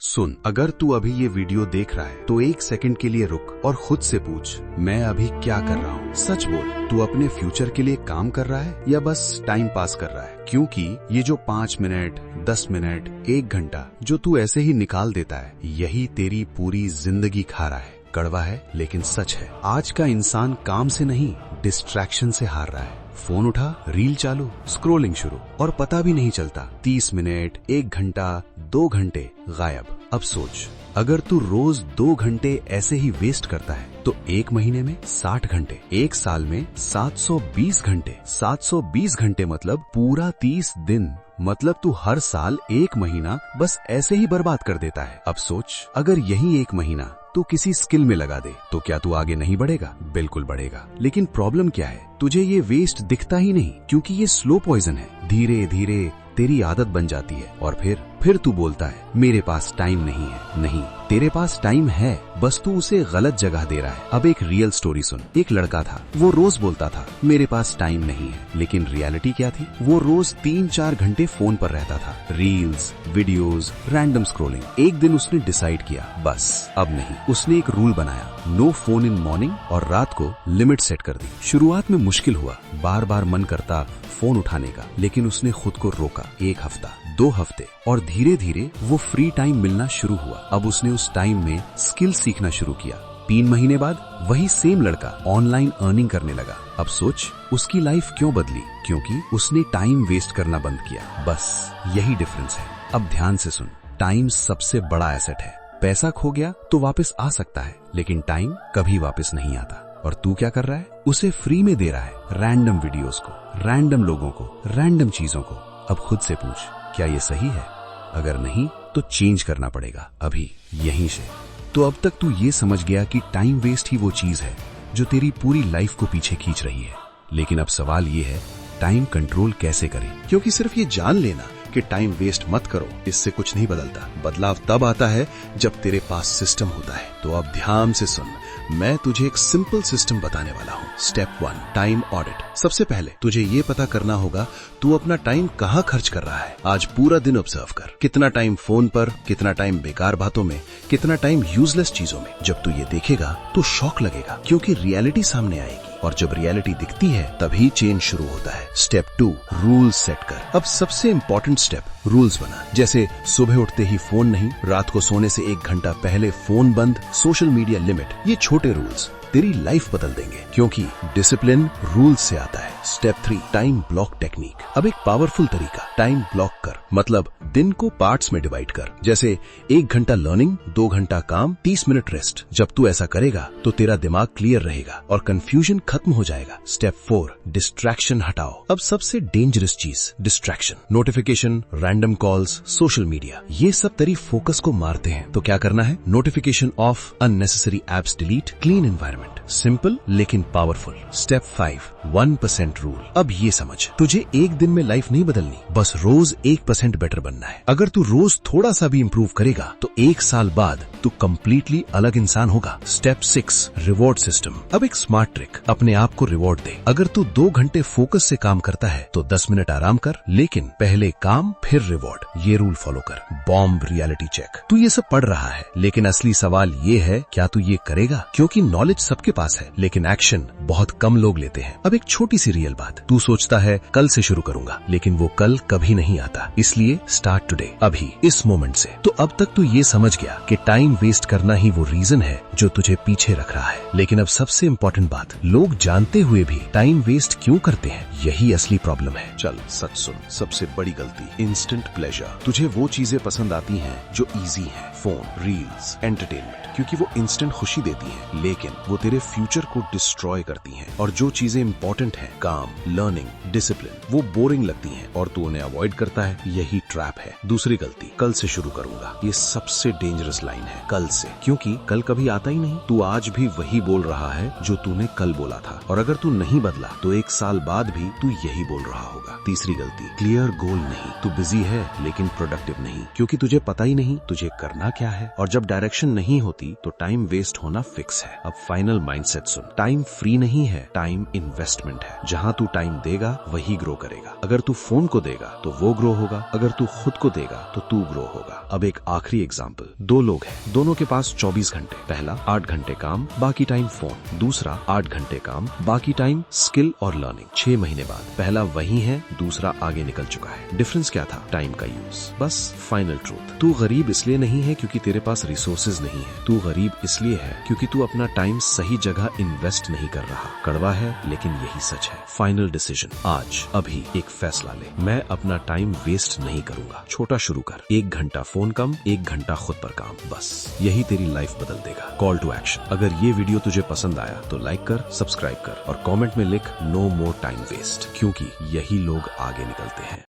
सुन, अगर तू अभी ये वीडियो देख रहा है तो एक सेकंड के लिए रुक और खुद से पूछ, मैं अभी क्या कर रहा हूँ। सच बोल, तू अपने फ्यूचर के लिए काम कर रहा है या बस टाइम पास कर रहा है? क्योंकि ये जो 5 मिनट, 10 मिनट, 1 घंटा जो तू ऐसे ही निकाल देता है, यही तेरी पूरी जिंदगी खा रहा है। कड़वा है लेकिन सच है। आज का इंसान काम से नहीं, डिस्ट्रैक्शन से हार रहा है। फोन उठा, रील चालू, स्क्रोलिंग शुरू और पता भी नहीं चलता। 30 मिनट, 1 घंटा, 2 घंटे गायब। अब सोच, अगर तू रोज 2 घंटे ऐसे ही वेस्ट करता है तो 1 महीने में 60 घंटे, 1 साल में 720 घंटे। 720 घंटे मतलब पूरा 30 दिन। मतलब तू हर साल 1 महीना बस ऐसे ही बर्बाद कर देता है। अब सोच, अगर यही 1 महीना तू किसी स्किल में लगा दे तो क्या तू आगे नहीं बढ़ेगा? बिल्कुल बढ़ेगा। लेकिन प्रॉब्लम क्या है, तुझे ये वेस्ट दिखता ही नहीं, क्योंकि ये स्लो पॉइजन है। धीरे धीरे तेरी आदत बन जाती है और फिर तू बोलता है मेरे पास टाइम नहीं है। नहीं, तेरे पास टाइम है, बस तू उसे गलत जगह दे रहा है। अब एक रियल स्टोरी सुन। एक लड़का था, वो रोज बोलता था मेरे पास टाइम नहीं है, लेकिन रियलिटी क्या थी? वो रोज 3-4 घंटे फोन पर रहता था। Reels, videos, random scrolling. एक दिन उसने डिसाइड किया, बस अब नहीं। उसने एक रूल बनाया, नो फोन इन मॉर्निंग, और रात को लिमिट सेट कर दी। शुरुआत में मुश्किल हुआ, बार बार मन करता फोन उठाने का, लेकिन उसने खुद को रोका। 1 हफ्ता, 2 हफ्ते, और धीरे धीरे वो फ्री टाइम मिलना शुरू हुआ। अब उसने उस टाइम में स्किल सीखना शुरू किया। 3 महीने बाद वही सेम लड़का ऑनलाइन अर्निंग करने लगा। अब सोच, उसकी लाइफ क्यों बदली? क्योंकि उसने टाइम वेस्ट करना बंद किया। बस यही डिफरेंस है। अब ध्यान से सुन, टाइम सबसे बड़ा एसेट है। पैसा खो गया तो वापस आ सकता है, लेकिन टाइम कभी वापस नहीं आता। और तू क्या कर रहा है? उसे फ्री में दे रहा है, रैंडम वीडियोस को, रैंडम लोगों को, रैंडम चीजों को। अब खुद से पूछ, क्या ये सही है? अगर नहीं तो चेंज करना पड़ेगा अभी, यहीं से। तो अब तक तू ये समझ गया कि टाइम वेस्ट ही वो चीज है जो तेरी पूरी लाइफ को पीछे खींच रही है। लेकिन अब सवाल ये है, टाइम कंट्रोल कैसे करें? क्योंकि सिर्फ ये जान लेना कि टाइम वेस्ट मत करो, इससे कुछ नहीं बदलता। बदलाव तब आता है जब तेरे पास सिस्टम होता है। तो अब ध्यान से सुन, मैं तुझे एक सिंपल सिस्टम बताने वाला हूँ। Step 1, time audit. सबसे पहले तुझे ये पता करना होगा तू अपना टाइम कहाँ खर्च कर रहा है। आज पूरा दिन ऑब्जर्व कर, कितना टाइम फोन पर, कितना टाइम बेकार बातों में, कितना टाइम यूजलेस चीजों में। जब तू ये देखेगा तो शॉक लगेगा, क्योंकि रियलिटी सामने आएगी, और जब रियलिटी दिखती है तभी चेंज शुरू होता है। स्टेप 2, रूल सेट कर। अब सबसे इंपॉर्टेंट स्टेप, रूल्स बना। जैसे सुबह उठते ही फोन नहीं, रात को सोने से 1 घंटा पहले फोन बंद, सोशल मीडिया लिमिट। ये छोटे रूल्स तेरी लाइफ बदल देंगे, क्योंकि डिसिप्लिन रूल्स से आता है। Step 3, time block technique. अब एक पावरफुल तरीका, टाइम ब्लॉक कर, मतलब दिन को पार्ट्स में डिवाइड कर। जैसे 1 घंटा लर्निंग, 2 घंटा काम, 30 मिनट रेस्ट। जब तू ऐसा करेगा तो तेरा दिमाग क्लियर रहेगा और कंफ्यूजन खत्म हो जाएगा। स्टेप 4, डिस्ट्रैक्शन हटाओ। अब सबसे डेंजरस चीज, distraction, notification, random calls, social media, ये सब तेरी फोकस को मारते हैं। तो क्या करना है? Notification of, unnecessary apps delete, clean environment. Simple लेकिन पावरफुल। Step 5, 1% rule. अब ये समझ, तुझे एक दिन में लाइफ नहीं बदलनी, बस रोज 1% बेटर बनना है। अगर तू रोज थोड़ा सा भी इंप्रूव करेगा तो 1 साल बाद तू कंप्लीटली अलग इंसान होगा। Step 6, reward system. अब एक स्मार्ट ट्रिक, अपने आप को रिवॉर्ड दे। अगर तू 2 घंटे फोकस से काम करता है तो 10 मिनट आराम कर, लेकिन पहले काम फिर रिवॉर्ड। ये रूल फॉलो कर। Bomb reality check. तू ये सब पढ़ रहा है, लेकिन असली सवाल ये है, क्या तू ये करेगा? क्योंकि नॉलेज सबके पास है, लेकिन एक्शन बहुत कम लोग लेते हैं। अब एक छोटी सी रियल बात, तू सोचता है कल से शुरू करूंगा, लेकिन वो कल कभी नहीं आता। इसलिए स्टार्ट टुडे, अभी, इस मोमेंट से। तो अब तक तू ये समझ गया कि टाइम वेस्ट करना ही वो रीजन है जो तुझे पीछे रख रहा है। लेकिन अब सबसे इम्पोर्टेंट बात, लोग जानते हुए भी टाइम वेस्ट क्यों करते हैं, यही असली प्रॉब्लम है। चल सच सुन, सबसे बड़ी गलती, इंस्टेंट प्लेजर। तुझे वो चीजें पसंद आती हैं जो इजी हैं, फोन, रील्स, एंटरटेनमेंट, क्योंकि वो इंस्टेंट खुशी देती हैं, लेकिन वो तेरे फ्यूचर को डिस्ट्रॉय करती हैं। और जो चीजें इंपॉर्टेंट हैं, काम, लर्निंग, डिसिप्लिन, वो बोरिंग लगती हैं और तू उन्हें अवॉइड करता है। यही ट्रैप है। दूसरी गलती, कल से शुरू करूंगा। ये सबसे डेंजरस लाइन है, कल से, क्योंकि कल कभी आता ही नहीं। तू आज भी वही बोल रहा है जो तूने कल बोला था, और अगर तू नहीं बदला तो 1 साल बाद भी तू यही बोल रहा होगा। तीसरी गलती, क्लियर गोल नहीं। तू बिजी है लेकिन प्रोडक्टिव नहीं, क्योंकि तुझे पता ही नहीं तुझे करना करना क्या है। और जब डायरेक्शन नहीं होती तो टाइम वेस्ट होना फिक्स है। अब फाइनल माइंडसेट सुन, टाइम फ्री नहीं है, टाइम इन्वेस्टमेंट है। जहां तू टाइम देगा वही ग्रो करेगा। अगर तू फोन को देगा तो वो ग्रो होगा, अगर तू खुद को देगा तो तू ग्रो होगा। अब एक आखिरी एग्जाम्पल, दो लोग हैं, दोनों के पास 24 घंटे। पहला 8 घंटे काम, बाकी टाइम फोन। दूसरा 8 घंटे काम, बाकी टाइम स्किल और लर्निंग। 6 महीने बाद पहला वही है, दूसरा आगे निकल चुका है। डिफरेंस क्या था? टाइम का यूज। बस फाइनल ट्रूथ, तू गरीब इसलिए नहीं है क्योंकि तेरे पास रिसोर्सेज नहीं है, तू गरीब इसलिए है क्योंकि तू अपना टाइम सही जगह इन्वेस्ट नहीं कर रहा। कड़वा है लेकिन यही सच है। फाइनल डिसीजन, आज अभी एक फैसला ले, मैं अपना टाइम वेस्ट नहीं करूंगा। छोटा शुरू कर, 1 घंटा फोन कम, 1 घंटा खुद पर काम, बस यही तेरी लाइफ बदल देगा। कॉल टू एक्शन, अगर ये वीडियो तुझे पसंद आया तो लाइक कर, सब्सक्राइब कर और कमेंट में लिख नो मोर टाइम वेस्ट, क्योंकि यही लोग आगे निकलते हैं।